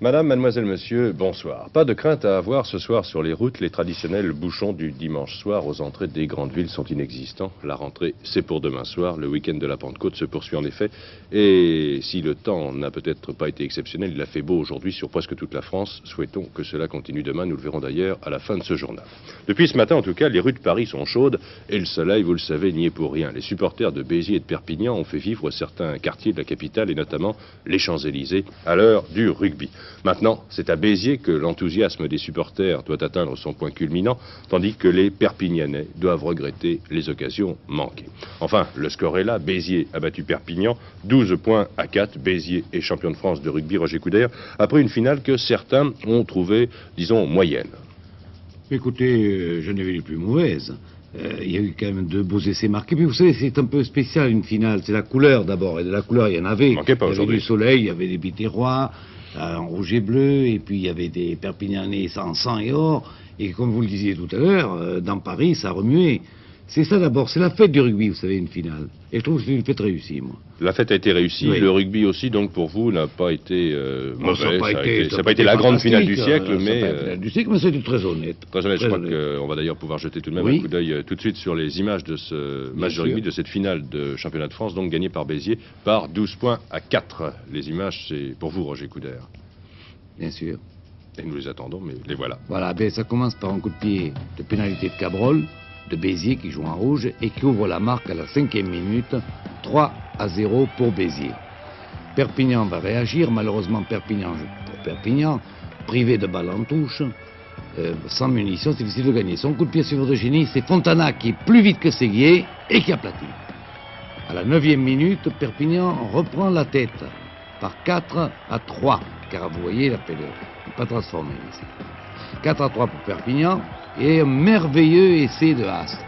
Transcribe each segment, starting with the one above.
Madame, mademoiselle, monsieur, bonsoir. Pas de crainte à avoir ce soir sur les routes. Les traditionnels bouchons du dimanche soir aux entrées des grandes villes sont inexistants. La rentrée, c'est pour demain soir. Le week-end de la Pentecôte se poursuit en effet. Et si le temps n'a peut-être pas été exceptionnel, il a fait beau aujourd'hui sur presque toute la France. Souhaitons que cela continue demain. Nous le verrons d'ailleurs à la fin de ce journal. Depuis ce matin, en tout cas, les rues de Paris sont chaudes. Et le soleil, vous le savez, n'y est pour rien. Les supporters de Béziers et de Perpignan ont fait vivre certains quartiers de la capitale et notamment les Champs-Élysées à l'heure du rugby. Maintenant, c'est à Béziers que l'enthousiasme des supporters doit atteindre son point culminant, tandis que les Perpignanais doivent regretter les occasions manquées. Enfin, le score est là. Béziers a battu Perpignan, 12 points à 4. Béziers est champion de France de rugby, Roger Coudert, après une finale que certains ont trouvée, disons, moyenne. Écoutez, je n'ai vu les plus mauvaises. Il y a eu quand même de beaux essais marqués. Puis vous savez, c'est un peu spécial une finale. C'est la couleur d'abord. Et de la couleur, il y en avait. Il manquait pas il y avait aujourd'hui. du soleil, il y avait des Biterrois en rouge et bleu. Et puis il y avait des Perpignanais en sang et or. Et comme vous le disiez tout à l'heure, dans Paris, ça remuait. C'est ça d'abord. C'est la fête du rugby, vous savez, une finale. Et je trouve que c'est une fête réussie, moi. La fête a été réussie. Oui. Le rugby aussi, donc pour vous, n'a pas été Bon, mauvais. Ça n'a pas été été la grande fantastique, finale du siècle, mais... Ça n'a pas été la finale du siècle, mais c'était très honnête. Très honnête, je crois qu'on va d'ailleurs pouvoir jeter tout de même Oui. un coup d'œil tout de suite sur les images de ce match de sûr. rugby, de cette finale de championnat de France, donc gagnée par Béziers par 12 points à 4. Les images, c'est pour vous, Roger Coudert. Bien sûr. Et nous les attendons, mais les voilà. Voilà, ben ça commence par un coup de pied de pénalité de Cabrol, de Béziers qui joue en rouge et qui ouvre la marque à la 5e minute, 3-0 pour Béziers. Perpignan va réagir, malheureusement pour Perpignan, privé de balle en touche, sans munitions, c'est difficile de gagner. Son coup de pied sur de génie, c'est Fontana qui est plus vite que Séguier et qui aplatit. À la 9e minute, Perpignan reprend la tête par 4-3, car vous voyez, il n'est pas transformé ici. 4-3 pour Perpignan et un merveilleux essai de Astre.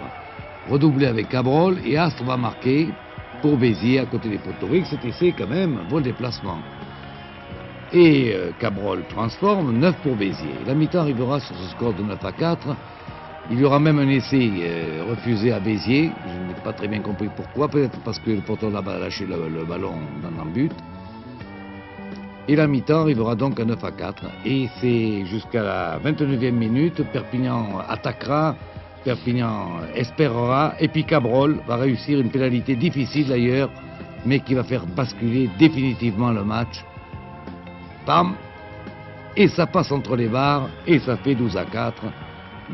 Redoublé avec Cabrol et Astre va marquer pour Béziers à côté des poteaux. Avec cet essai quand même, un bon déplacement. Et Cabrol transforme, 9 pour Béziers. La mi-temps arrivera sur ce score de 9-4. Il y aura même un essai refusé à Béziers. Je n'ai pas très bien compris pourquoi. Peut-être parce que le porteur là-bas a lâché le ballon dans le but. Et la mi-temps arrivera donc à 9-4. Et c'est jusqu'à la 29e minute, Perpignan attaquera, Perpignan espérera, et puis Cabrol va réussir une pénalité difficile d'ailleurs, mais qui va faire basculer définitivement le match. Pam! Et ça passe entre les barres, et ça fait 12-4.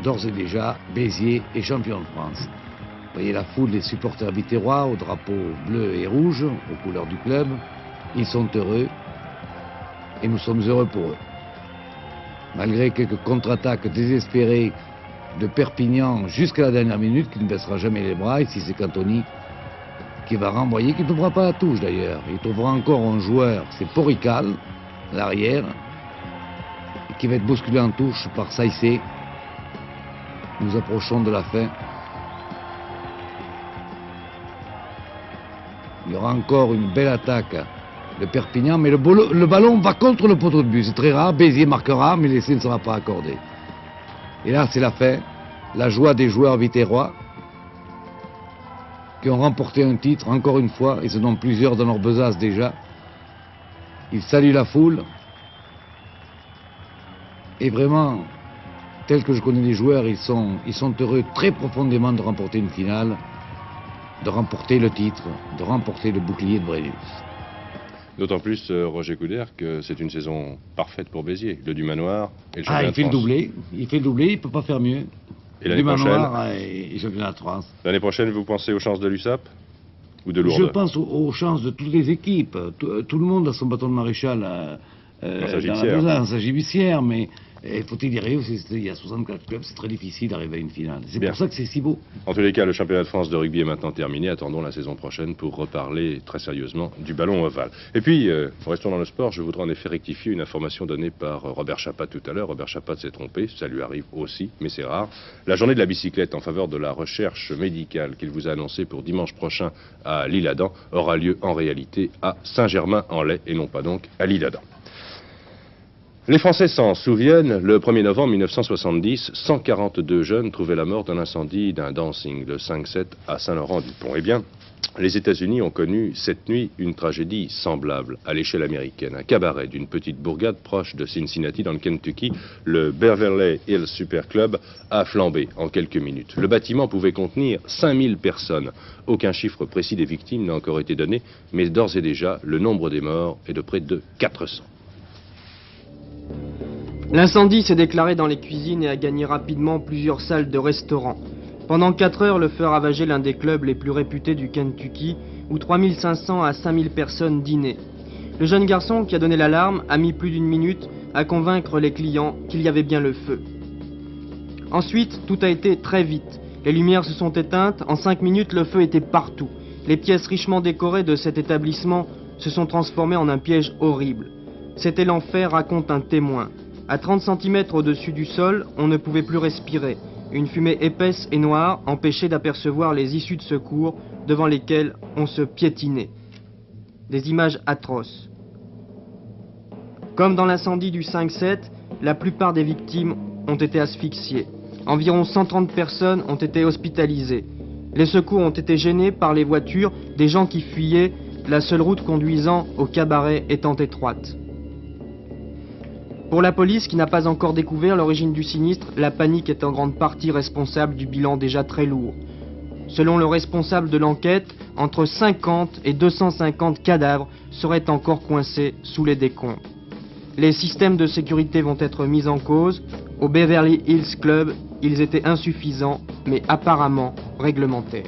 D'ores et déjà, Béziers est champion de France. Vous voyez la foule des supporters biterrois au drapeau bleu et rouge, aux couleurs du club. Ils sont heureux. Et nous sommes heureux pour eux. Malgré quelques contre-attaques désespérées de Perpignan jusqu'à la dernière minute, qui ne baissera jamais les bras, ici c'est Cantoni, qui va renvoyer, qui ne trouvera pas la touche d'ailleurs. Il trouvera encore un joueur, c'est Porical, l'arrière, qui va être bousculé en touche par Saïssé. Nous approchons de la fin. Il y aura encore une belle attaque de Perpignan, mais le ballon va contre le poteau de but. C'est très rare, Béziers marquera, mais l'essai ne sera pas accordé. Et là, c'est la fin. La joie des joueurs biterrois qui ont remporté un titre, encore une fois, et ce sont plusieurs dans leur besace déjà. Ils saluent la foule. Et vraiment, tel que je connais les joueurs, ils sont heureux très profondément de remporter une finale, de remporter le titre, de remporter le bouclier de Brennus. D'autant plus, Roger Coudert, que c'est une saison parfaite pour Béziers. Le Dumanoir et le championnat Il de fait le France. doublé, il fait le doublé, il ne peut pas faire mieux. Et l'année Dumanoir et championnat de France. L'année prochaine, vous pensez aux chances de l'USAP ou de Je Lourdes? pense aux chances de toutes les équipes. Tout le monde a son bâton de maréchal dans sa gibissière, mais faut-il dire, il y a 64 clubs, c'est très difficile d'arriver à une finale. C'est pour ça que c'est si beau. En tous les cas, le championnat de France de rugby est maintenant terminé. Attendons la saison prochaine pour reparler très sérieusement du ballon ovale. Et puis, restons dans le sport, je voudrais en effet rectifier une information donnée par Robert Chapat tout à l'heure. Robert Chapat s'est trompé, ça lui arrive aussi, mais c'est rare. La journée de la bicyclette en faveur de la recherche médicale qu'il vous a annoncée pour dimanche prochain à l'Isle-Adam aura lieu en réalité à Saint-Germain-en-Laye et non pas donc à l'Isle-Adam. Les Français s'en souviennent, le 1er novembre 1970, 142 jeunes trouvaient la mort dans l'incendie d'un dancing le 5-7 à Saint-Laurent-du-Pont. Eh bien, Les États-Unis ont connu cette nuit une tragédie semblable à l'échelle américaine. Un cabaret d'une petite bourgade proche de Cincinnati dans le Kentucky, le Beverly Hills Super Club, a flambé en quelques minutes. Le bâtiment pouvait contenir 5000 personnes. Aucun chiffre précis des victimes n'a encore été donné, mais d'ores et déjà, le nombre des morts est de près de 400. L'incendie s'est déclaré dans les cuisines et a gagné rapidement plusieurs salles de restaurants. Pendant 4 heures, le feu a ravagé l'un des clubs les plus réputés du Kentucky, où 3500 à 5000 personnes dînaient. Le jeune garçon qui a donné l'alarme a mis plus d'une minute à convaincre les clients qu'il y avait bien le feu. Ensuite, tout a été très vite. Les lumières se sont éteintes, en 5 minutes le feu était partout. Les pièces richement décorées de cet établissement se sont transformées en un piège horrible. C'était l'enfer, raconte un témoin. À 30 cm au-dessus du sol, on ne pouvait plus respirer. Une fumée épaisse et noire empêchait d'apercevoir les issues de secours devant lesquelles on se piétinait. Des images atroces. Comme dans l'incendie du 5-7, la plupart des victimes ont été asphyxiées. Environ 130 personnes ont été hospitalisées. Les secours ont été gênés par les voitures des gens qui fuyaient, la seule route conduisant au cabaret étant étroite. Pour la police, qui n'a pas encore découvert l'origine du sinistre, la panique est en grande partie responsable du bilan déjà très lourd. Selon le responsable de l'enquête, entre 50 et 250 cadavres seraient encore coincés sous les décombres. Les systèmes de sécurité vont être mis en cause. Au Beverly Hills Club, ils étaient insuffisants, mais apparemment réglementaires.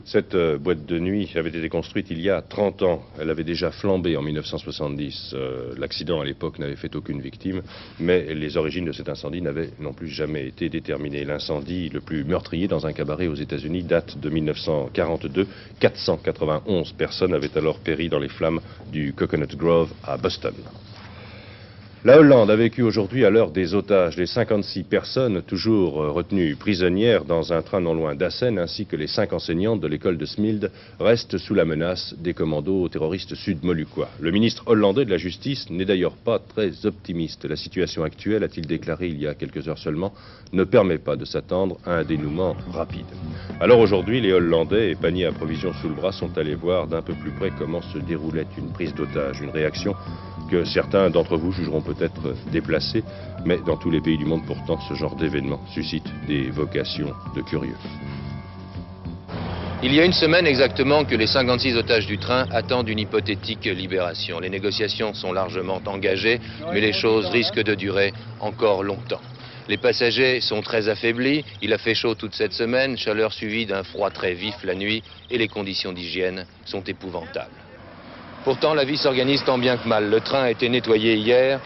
Cette boîte de nuit avait été construite il y a 30 ans. Elle avait déjà flambé en 1970. L'accident à l'époque n'avait fait aucune victime, mais les origines de cet incendie n'avaient non plus jamais été déterminées. L'incendie le plus meurtrier dans un cabaret aux États-Unis date de 1942. 491 personnes avaient alors péri dans les flammes du Coconut Grove à Boston. La Hollande a vécu aujourd'hui à l'heure des otages. Les 56 personnes toujours retenues prisonnières dans un train non loin d'Assen, ainsi que les 5 enseignantes de l'école de Smilde, restent sous la menace des commandos terroristes sud-moluquois. Le ministre hollandais de la Justice n'est d'ailleurs pas très optimiste. La situation actuelle, a-t-il déclaré il y a quelques heures seulement, ne permet pas de s'attendre à un dénouement rapide. Alors aujourd'hui, les Hollandais, et panier à provisions sous le bras, sont allés voir d'un peu plus près comment se déroulait une prise d'otage, une réaction que certains d'entre vous jugeront peut-être déplacée, mais dans tous les pays du monde pourtant, ce genre d'événement suscite des vocations de curieux. Il y a une semaine exactement que les 56 otages du train attendent une hypothétique libération. Les négociations sont largement engagées, mais les choses risquent de durer encore longtemps. Les passagers sont très affaiblis, il a fait chaud toute cette semaine, chaleur suivie d'un froid très vif la nuit, et les conditions d'hygiène sont épouvantables. Pourtant, la vie s'organise tant bien que mal. Le train a été nettoyé hier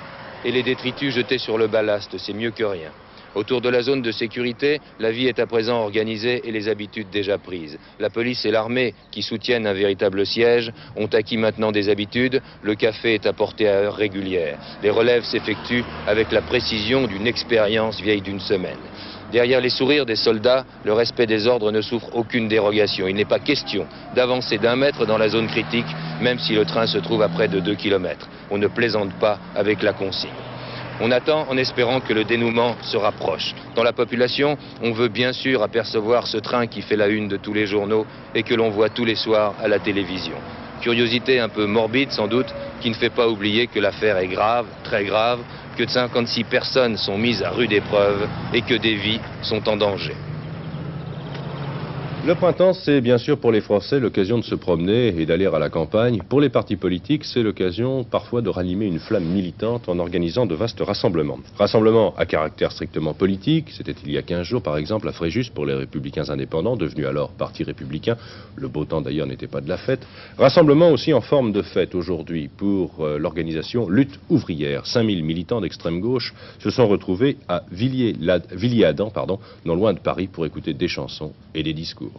et les détritus jetés sur le ballast, c'est mieux que rien. Autour de la zone de sécurité, la vie est à présent organisée et les habitudes déjà prises. La police et l'armée, qui soutiennent un véritable siège, ont acquis maintenant des habitudes. Le café est apporté à heure régulière. Les relèves s'effectuent avec la précision d'une expérience vieille d'une semaine. Derrière les sourires des soldats, le respect des ordres ne souffre aucune dérogation. Il n'est pas question d'avancer d'1 mètre dans la zone critique, même si le train se trouve à près de 2 km. On ne plaisante pas avec la consigne. On attend en espérant que le dénouement se rapproche. Dans la population, on veut bien sûr apercevoir ce train qui fait la une de tous les journaux et que l'on voit tous les soirs à la télévision. Curiosité un peu morbide sans doute, qui ne fait pas oublier que l'affaire est grave, très grave, que 56 personnes sont mises à rude épreuve et que des vies sont en danger. Le printemps, c'est bien sûr pour les Français l'occasion de se promener et d'aller à la campagne. Pour les partis politiques, c'est l'occasion parfois de ranimer une flamme militante en organisant de vastes rassemblements. Rassemblements à caractère strictement politique, c'était il y a 15 jours par exemple à Fréjus pour les Républicains indépendants, devenus alors Parti républicain. Le beau temps d'ailleurs n'était pas de la fête. Rassemblement aussi en forme de fête aujourd'hui pour l'organisation Lutte ouvrière. 5000 militants d'extrême gauche se sont retrouvés à Villiers-Adam, non loin de Paris, pour écouter des chansons et des discours.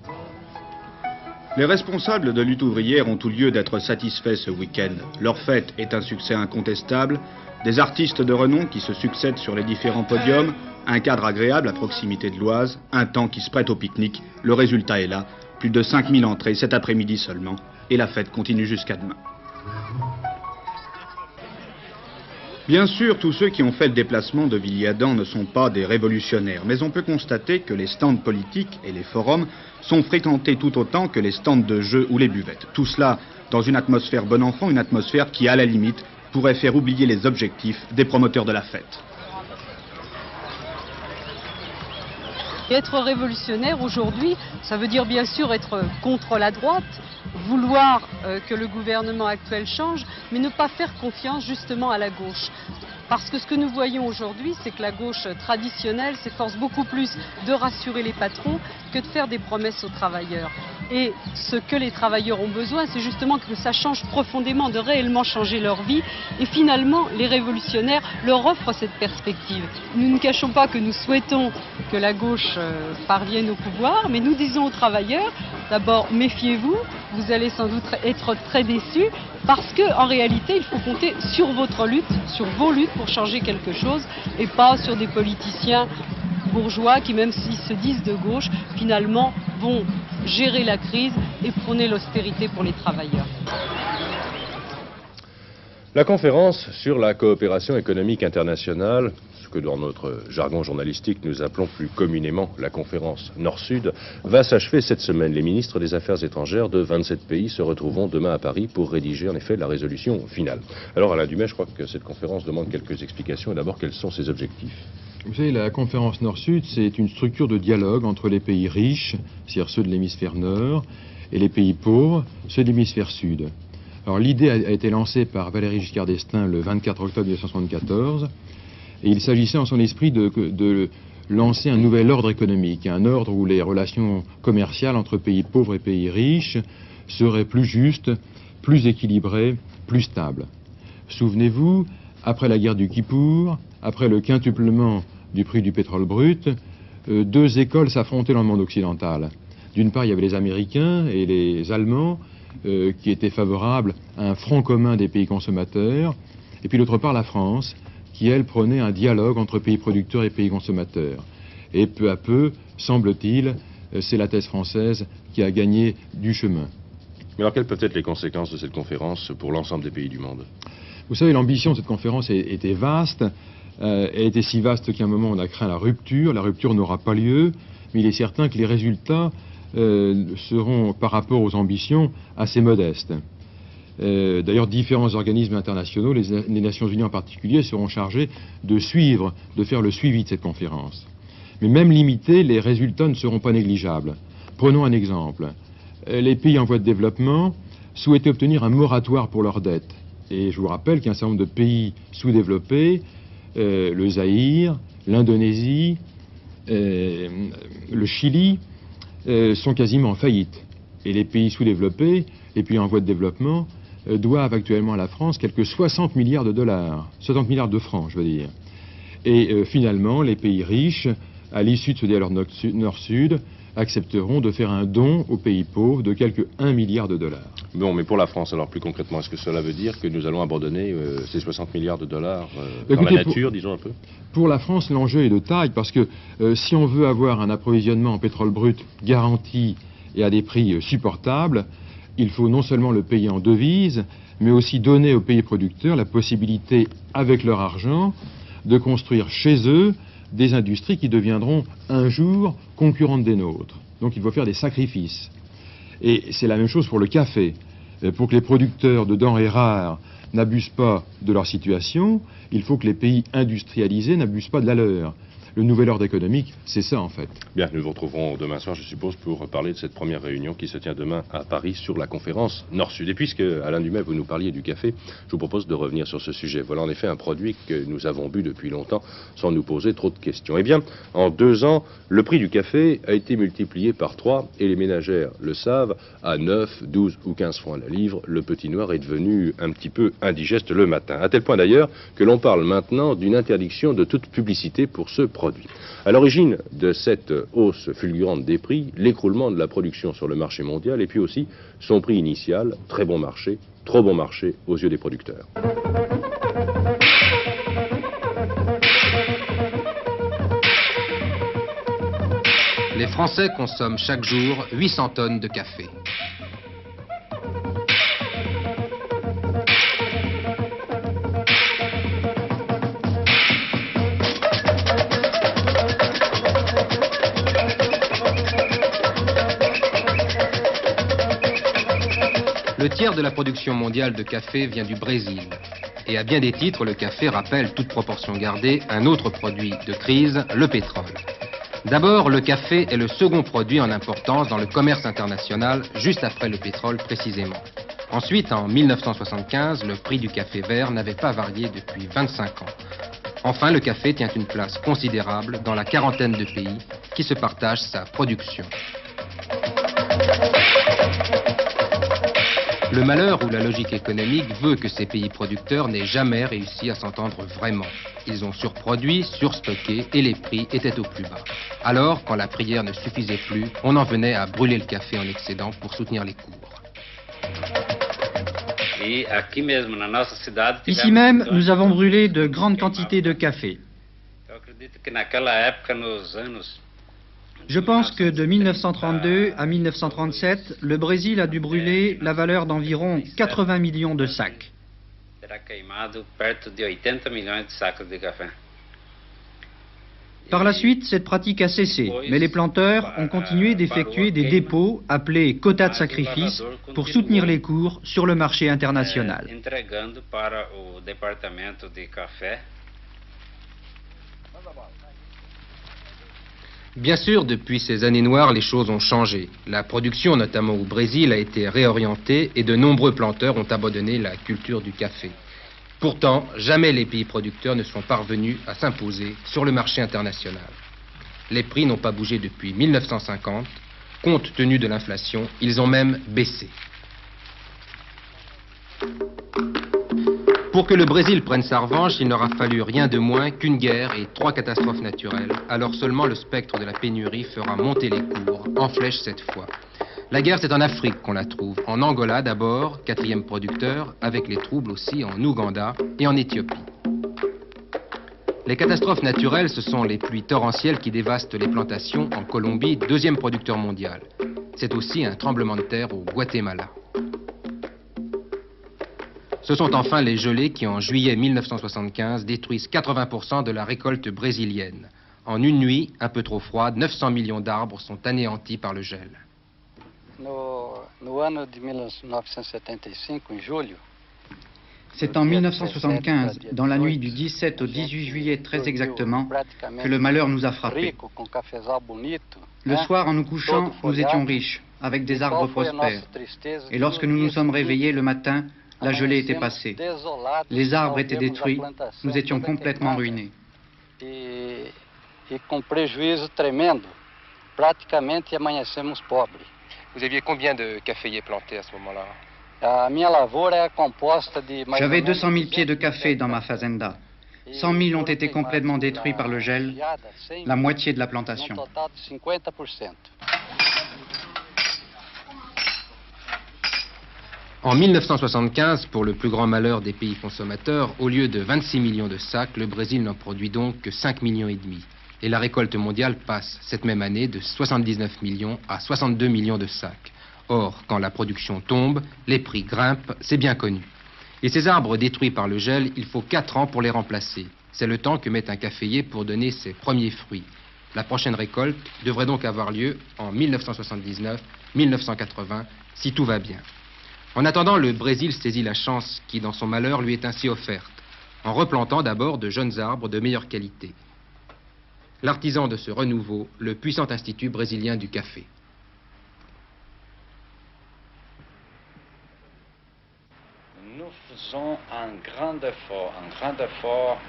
Les responsables de lutte ouvrière ont tout lieu d'être satisfaits ce week-end. Leur fête est un succès incontestable. Des artistes de renom qui se succèdent sur les différents podiums, un cadre agréable à proximité de l'Oise, un temps qui se prête au pique-nique. Le résultat est là, plus de 5000 entrées cet après-midi seulement, et la fête continue jusqu'à demain. Bien sûr, tous ceux qui ont fait le déplacement de Villiers-Adam ne sont pas des révolutionnaires, mais on peut constater que les stands politiques et les forums sont fréquentés tout autant que les stands de jeux ou les buvettes. Tout cela dans une atmosphère bon enfant, une atmosphère qui, à la limite, pourrait faire oublier les objectifs des promoteurs de la fête. Et être révolutionnaire aujourd'hui, ça veut dire bien sûr être contre la droite, vouloir que le gouvernement actuel change, mais ne pas faire confiance justement à la gauche. Parce que ce que nous voyons aujourd'hui, c'est que la gauche traditionnelle s'efforce beaucoup plus de rassurer les patrons que de faire des promesses aux travailleurs. Et ce que les travailleurs ont besoin, c'est justement que ça change profondément, de réellement changer leur vie. Et finalement, les révolutionnaires leur offrent cette perspective. Nous ne cachons pas que nous souhaitons que la gauche parvienne au pouvoir, mais nous disons aux travailleurs, d'abord, méfiez-vous, vous allez sans doute être très déçus, parce qu'en réalité, il faut compter sur votre lutte, sur vos luttes pour changer quelque chose, et pas sur des politiciens bourgeois qui, même s'ils se disent de gauche, finalement vont gérer la crise et prôner l'austérité pour les travailleurs. La conférence sur la coopération économique internationale, ce que dans notre jargon journalistique nous appelons plus communément la conférence Nord-Sud, va s'achever cette semaine. Les ministres des Affaires étrangères de 27 pays se retrouveront demain à Paris pour rédiger en effet la résolution finale. Alors Alain Dumais, je crois que cette conférence demande quelques explications. Et d'abord, quels sont ses objectifs ? Vous savez, la conférence Nord-Sud, c'est une structure de dialogue entre les pays riches, c'est-à-dire ceux de l'hémisphère Nord, et les pays pauvres, ceux de l'hémisphère Sud. Alors l'idée a été lancée par Valéry Giscard d'Estaing le 24 octobre 1974, et il s'agissait en son esprit de lancer un nouvel ordre économique, un ordre où les relations commerciales entre pays pauvres et pays riches seraient plus justes, plus équilibrées, plus stables. Souvenez-vous, après la guerre du Kippour, après le quintuplement du prix du pétrole brut, deux écoles s'affrontaient dans le monde occidental. D'une part, il y avait les Américains et les Allemands qui étaient favorables à un front commun des pays consommateurs, et puis d'autre part la France, qui elle prônait un dialogue entre pays producteurs et pays consommateurs. Et peu à peu, semble-t-il, c'est la thèse française qui a gagné du chemin. Mais alors quelles peuvent être les conséquences de cette conférence pour l'ensemble des pays du monde ? Vous savez, l'ambition de cette conférence était vaste. Elle était si vaste qu'à un moment on a craint la rupture. La rupture n'aura pas lieu, mais il est certain que les résultats seront, par rapport aux ambitions, assez modestes. D'ailleurs, différents organismes internationaux, les Nations Unies en particulier, seront chargés de suivre, de faire le suivi de cette conférence. Mais même limités, les résultats ne seront pas négligeables. Prenons un exemple. Les pays en voie de développement souhaitaient obtenir un moratoire pour leurs dettes. Et je vous rappelle qu'un certain nombre de pays sous-développés, le Zaïre, l'Indonésie, le Chili, sont quasiment en faillite. Et les pays sous-développés, les pays en voie de développement, doivent actuellement à la France quelques 60 milliards de dollars, 60 milliards de francs, je veux dire. Et finalement, les pays riches, à l'issue de ce dialogue Nord-Sud, accepteront de faire un don aux pays pauvres de quelques 1 milliard de dollars. Bon, mais pour la France, alors plus concrètement, est-ce que cela veut dire que nous allons abandonner ces 60 milliards de dollars dans la nature, disons un peu ? Pour la France, l'enjeu est de taille, parce que si on veut avoir un approvisionnement en pétrole brut garanti et à des prix supportables, il faut non seulement le payer en devises, mais aussi donner aux pays producteurs la possibilité, avec leur argent, de construire chez eux des industries qui deviendront un jour concurrentes des nôtres. Donc il faut faire des sacrifices. Et c'est la même chose pour le café. Pour que les producteurs de denrées rares n'abusent pas de leur situation, il faut que les pays industrialisés n'abusent pas de la leur. Le nouvel ordre économique, c'est ça en fait. Bien, nous vous retrouverons demain soir, je suppose, pour parler de cette première réunion qui se tient demain à Paris sur la conférence Nord-Sud. Et puisque, Alain Dumais, vous nous parliez du café, je vous propose de revenir sur ce sujet. Voilà en effet un produit que nous avons bu depuis longtemps sans nous poser trop de questions. Eh bien, en 2 ans, le prix du café a été multiplié par 3 et les ménagères le savent, à 9, 12 ou 15 francs la livre, le petit noir est devenu un petit peu indigeste le matin. À tel point d'ailleurs que l'on parle maintenant d'une interdiction de toute publicité pour ce produit. À l'origine de cette hausse fulgurante des prix, l'écroulement de la production sur le marché mondial et puis aussi son prix initial, très bon marché, trop bon marché aux yeux des producteurs. Les Français consomment chaque jour 800 tonnes de café. Le tiers de la production mondiale de café vient du Brésil. Et à bien des titres, le café rappelle, toute proportion gardée, un autre produit de crise, le pétrole. D'abord, le café est le second produit en importance dans le commerce international, juste après le pétrole précisément. Ensuite, en 1975, le prix du café vert n'avait pas varié depuis 25 ans. Enfin, le café tient une place considérable dans la quarantaine de pays qui se partagent sa production. Le malheur ou la logique économique veut que ces pays producteurs n'aient jamais réussi à s'entendre vraiment. Ils ont surproduit, surstocké et les prix étaient au plus bas. Alors, quand la prière ne suffisait plus, on en venait à brûler le café en excédent pour soutenir les cours. Ici même, nous avons brûlé de grandes quantités de café. Je pense que de 1932 à 1937, le Brésil a dû brûler la valeur d'environ 80 millions de sacs. Par la suite, cette pratique a cessé, mais les planteurs ont continué d'effectuer des dépôts appelés quotas de sacrifice pour soutenir les cours sur le marché international. Bien sûr, depuis ces années noires, les choses ont changé. La production, notamment au Brésil, a été réorientée et de nombreux planteurs ont abandonné la culture du café. Pourtant, jamais les pays producteurs ne sont parvenus à s'imposer sur le marché international. Les prix n'ont pas bougé depuis 1950. Compte tenu de l'inflation, ils ont même baissé. Pour que le Brésil prenne sa revanche, il n'aura fallu rien de moins qu'une guerre et 3 catastrophes naturelles. Alors seulement le spectre de la pénurie fera monter les cours, en flèche cette fois. La guerre, c'est en Afrique qu'on la trouve. En Angola d'abord, 4e producteur, avec les troubles aussi en Ouganda et en Éthiopie. Les catastrophes naturelles, ce sont les pluies torrentielles qui dévastent les plantations en Colombie, 2e producteur mondial. C'est aussi un tremblement de terre au Guatemala. Ce sont enfin les gelées qui, en juillet 1975, détruisent 80% de la récolte brésilienne. En une nuit, un peu trop froide, 900 millions d'arbres sont anéantis par le gel. C'est en 1975, dans la nuit du 17 au 18 juillet très exactement, que le malheur nous a frappés. Le soir, en nous couchant, nous étions riches, avec des arbres prospères. Et lorsque nous nous sommes réveillés le matin, la gelée était passée. Les arbres étaient détruits. Nous étions complètement ruinés. Vous aviez combien de caféiers plantés à ce moment-là? J'avais 200 000 pieds de café dans ma fazenda. 100 000 ont été complètement détruits par le gel, la moitié de la plantation. En 1975, pour le plus grand malheur des pays consommateurs, au lieu de 26 millions de sacs, le Brésil n'en produit donc que 5,5 millions. Et la récolte mondiale passe cette même année de 79 millions à 62 millions de sacs. Or, quand la production tombe, les prix grimpent, c'est bien connu. Et ces arbres détruits par le gel, il faut 4 ans pour les remplacer. C'est le temps que met un caféier pour donner ses premiers fruits. La prochaine récolte devrait donc avoir lieu en 1979-1980, si tout va bien. En attendant, le Brésil saisit la chance qui, dans son malheur, lui est ainsi offerte, en replantant d'abord de jeunes arbres de meilleure qualité. L'artisan de ce renouveau, le puissant Institut brésilien du café. Nous faisons un grand effort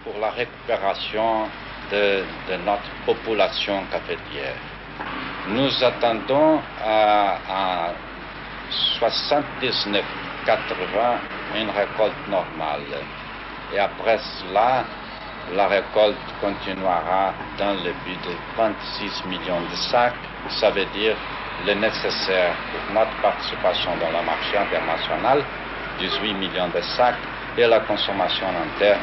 pour la récupération de notre population cafetière. Nous attendons à 79-80 une récolte normale. Et après cela, la récolte continuera dans le but de 26 millions de sacs. Ça veut dire le nécessaire pour notre participation dans le marché international, 18 millions de sacs, et la consommation interne,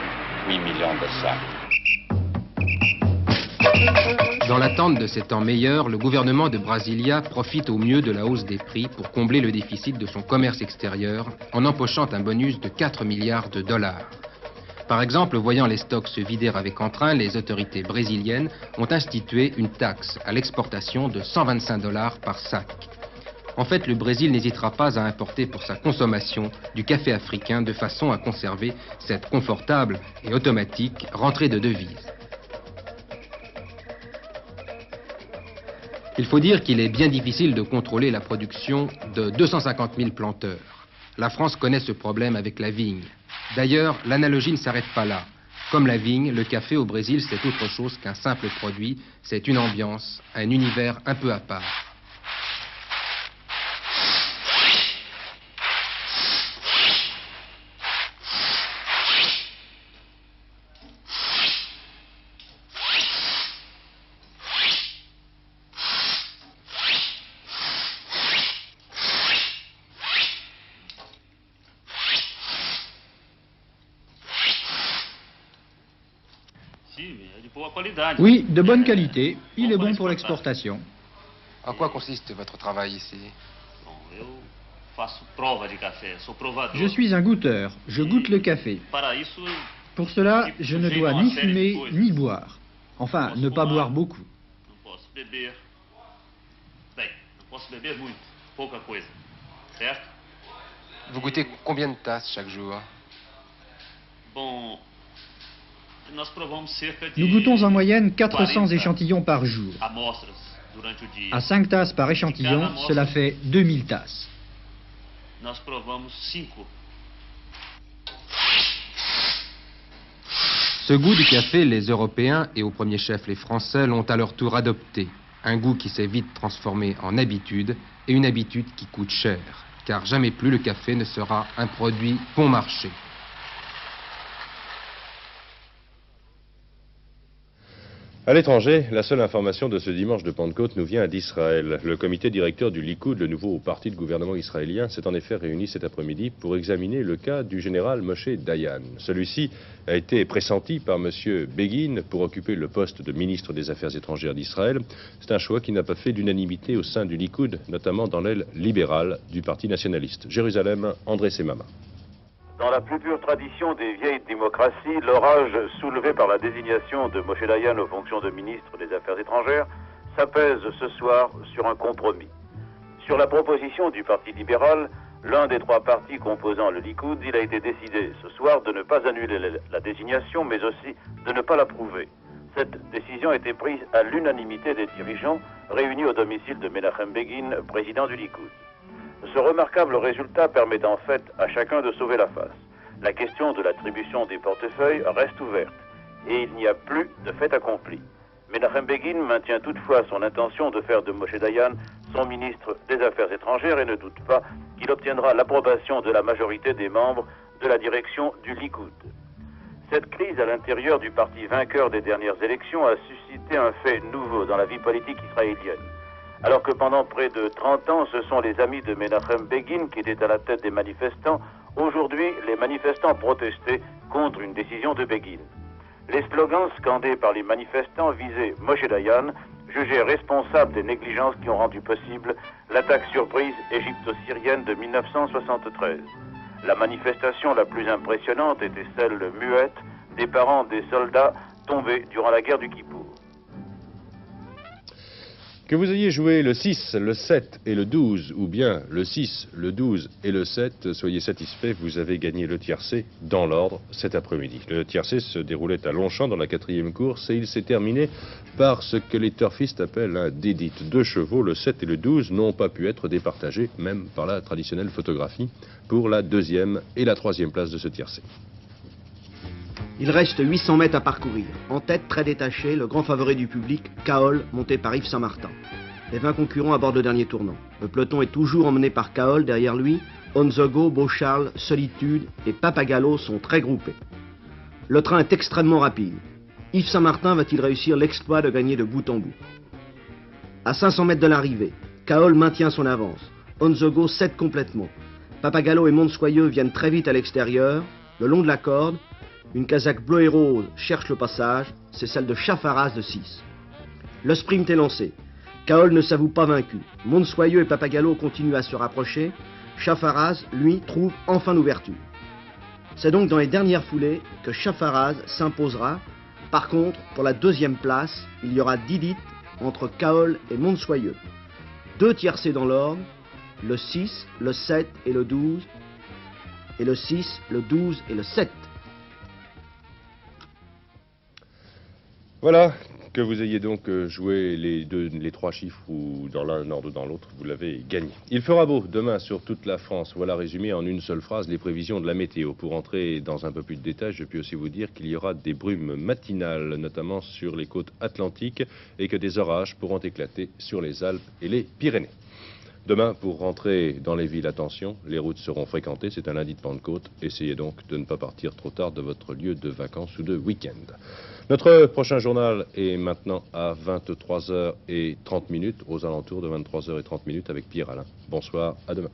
8 millions de sacs. Dans l'attente de ces temps meilleurs, le gouvernement de Brasilia profite au mieux de la hausse des prix pour combler le déficit de son commerce extérieur en empochant un bonus de 4 milliards de dollars. Par exemple, voyant les stocks se vider avec entrain, les autorités brésiliennes ont institué une taxe à l'exportation de 125 $ par sac. En fait, le Brésil n'hésitera pas à importer pour sa consommation du café africain de façon à conserver cette confortable et automatique rentrée de devises. Il faut dire qu'il est bien difficile de contrôler la production de 250 000 planteurs. La France connaît ce problème avec la vigne. D'ailleurs, l'analogie ne s'arrête pas là. Comme la vigne, le café au Brésil, c'est autre chose qu'un simple produit. C'est une ambiance, un univers un peu à part. Oui, de bonne qualité. Il est bon pour l'exportation. En quoi consiste votre travail ici? Je suis un goûteur. Je goûte le café. Pour cela, je ne dois ni fumer ni boire. Enfin, ne pas boire beaucoup. Vous goûtez combien de tasses chaque jour? Nous goûtons en moyenne 400 échantillons par jour. À 5 tasses par échantillon, cela fait 2000 tasses. Ce goût du café, les Européens et au premier chef les Français l'ont à leur tour adopté. Un goût qui s'est vite transformé en habitude et une habitude qui coûte cher. Car jamais plus le café ne sera un produit bon marché. À l'étranger, la seule information de ce dimanche de Pentecôte nous vient d'Israël. Le comité directeur du Likoud, le nouveau parti de gouvernement israélien, s'est en effet réuni cet après-midi pour examiner le cas du général Moshe Dayan. Celui-ci a été pressenti par M. Begin pour occuper le poste de ministre des Affaires étrangères d'Israël. C'est un choix qui n'a pas fait l'unanimité au sein du Likoud, notamment dans l'aile libérale du parti nationaliste. Jérusalem, André Semama. Dans la plus pure tradition des vieilles démocraties, l'orage soulevé par la désignation de Moshe Dayan aux fonctions de ministre des Affaires étrangères s'apaise ce soir sur un compromis. Sur la proposition du Parti libéral, l'un des trois partis composant le Likoud, il a été décidé ce soir de ne pas annuler la désignation, mais aussi de ne pas l'approuver. Cette décision a été prise à l'unanimité des dirigeants réunis au domicile de Menachem Begin, président du Likoud. Ce remarquable résultat permet en fait à chacun de sauver la face. La question de l'attribution des portefeuilles reste ouverte et il n'y a plus de fait accompli. Menachem Begin maintient toutefois son intention de faire de Moshe Dayan son ministre des Affaires étrangères et ne doute pas qu'il obtiendra l'approbation de la majorité des membres de la direction du Likoud. Cette crise à l'intérieur du parti vainqueur des dernières élections a suscité un fait nouveau dans la vie politique israélienne. Alors que pendant près de 30 ans, ce sont les amis de Menachem Begin qui étaient à la tête des manifestants, aujourd'hui, les manifestants protestaient contre une décision de Begin. Les slogans scandés par les manifestants visaient Moshe Dayan, jugé responsable des négligences qui ont rendu possible l'attaque surprise égypto-syrienne de 1973. La manifestation la plus impressionnante était celle muette des parents des soldats tombés durant la guerre du Kippour. Que vous ayez joué le 6, le 7 et le 12, ou bien le 6, le 12 et le 7, soyez satisfaits, vous avez gagné le tiercé dans l'ordre cet après-midi. Le tiercé se déroulait à Longchamp dans la 4e course et il s'est terminé par ce que les turfistes appellent un dédit. 2 chevaux, le 7 et le 12, n'ont pas pu être départagés, même par la traditionnelle photographie, pour la 2e et la 3e place de ce tiercé. Il reste 800 mètres à parcourir. En tête, très détaché, le grand favori du public, Kaol, monté par Yves Saint-Martin. Les 20 concurrents abordent le dernier tournant. Le peloton est toujours emmené par Kaol. Derrière lui, Onzogo, Beaucharles, Solitude et Papagallo sont très groupés. Le train est extrêmement rapide. Yves Saint-Martin va-t-il réussir l'exploit de gagner de bout en bout? À 500 mètres de l'arrivée, Kaol maintient son avance. Onzogo cède complètement. Papagallo et Montesoyeux viennent très vite à l'extérieur. Le long de la corde, une casaque bleu et rose cherche le passage, c'est celle de Chafaras de 6. Le sprint est lancé. Cahors ne s'avoue pas vaincu. Monsoyeux et Papagallo continuent à se rapprocher. Chafaraz, lui, trouve enfin l'ouverture. C'est donc dans les dernières foulées que Chafaraz s'imposera. Par contre, pour la deuxième place, il y aura 10 litres entre Cahors et Monsoyeux. 2 tiercés dans l'ordre, le 6, le 7 et le 12, et le 6, le 12 et le 7. Voilà, que vous ayez donc joué les 3 chiffres ou dans l'un ordre ou dans l'autre, vous l'avez gagné. Il fera beau demain sur toute la France. Voilà résumé en une seule phrase les prévisions de la météo. Pour entrer dans un peu plus de détails, je puis aussi vous dire qu'il y aura des brumes matinales, notamment sur les côtes atlantiques, et que des orages pourront éclater sur les Alpes et les Pyrénées. Demain, pour rentrer dans les villes, attention, les routes seront fréquentées, c'est un lundi de Pentecôte. Essayez donc de ne pas partir trop tard de votre lieu de vacances ou de week-end. Notre prochain journal est maintenant à 23h30, aux alentours de 23h30 avec Pierre Alain. Bonsoir, à demain.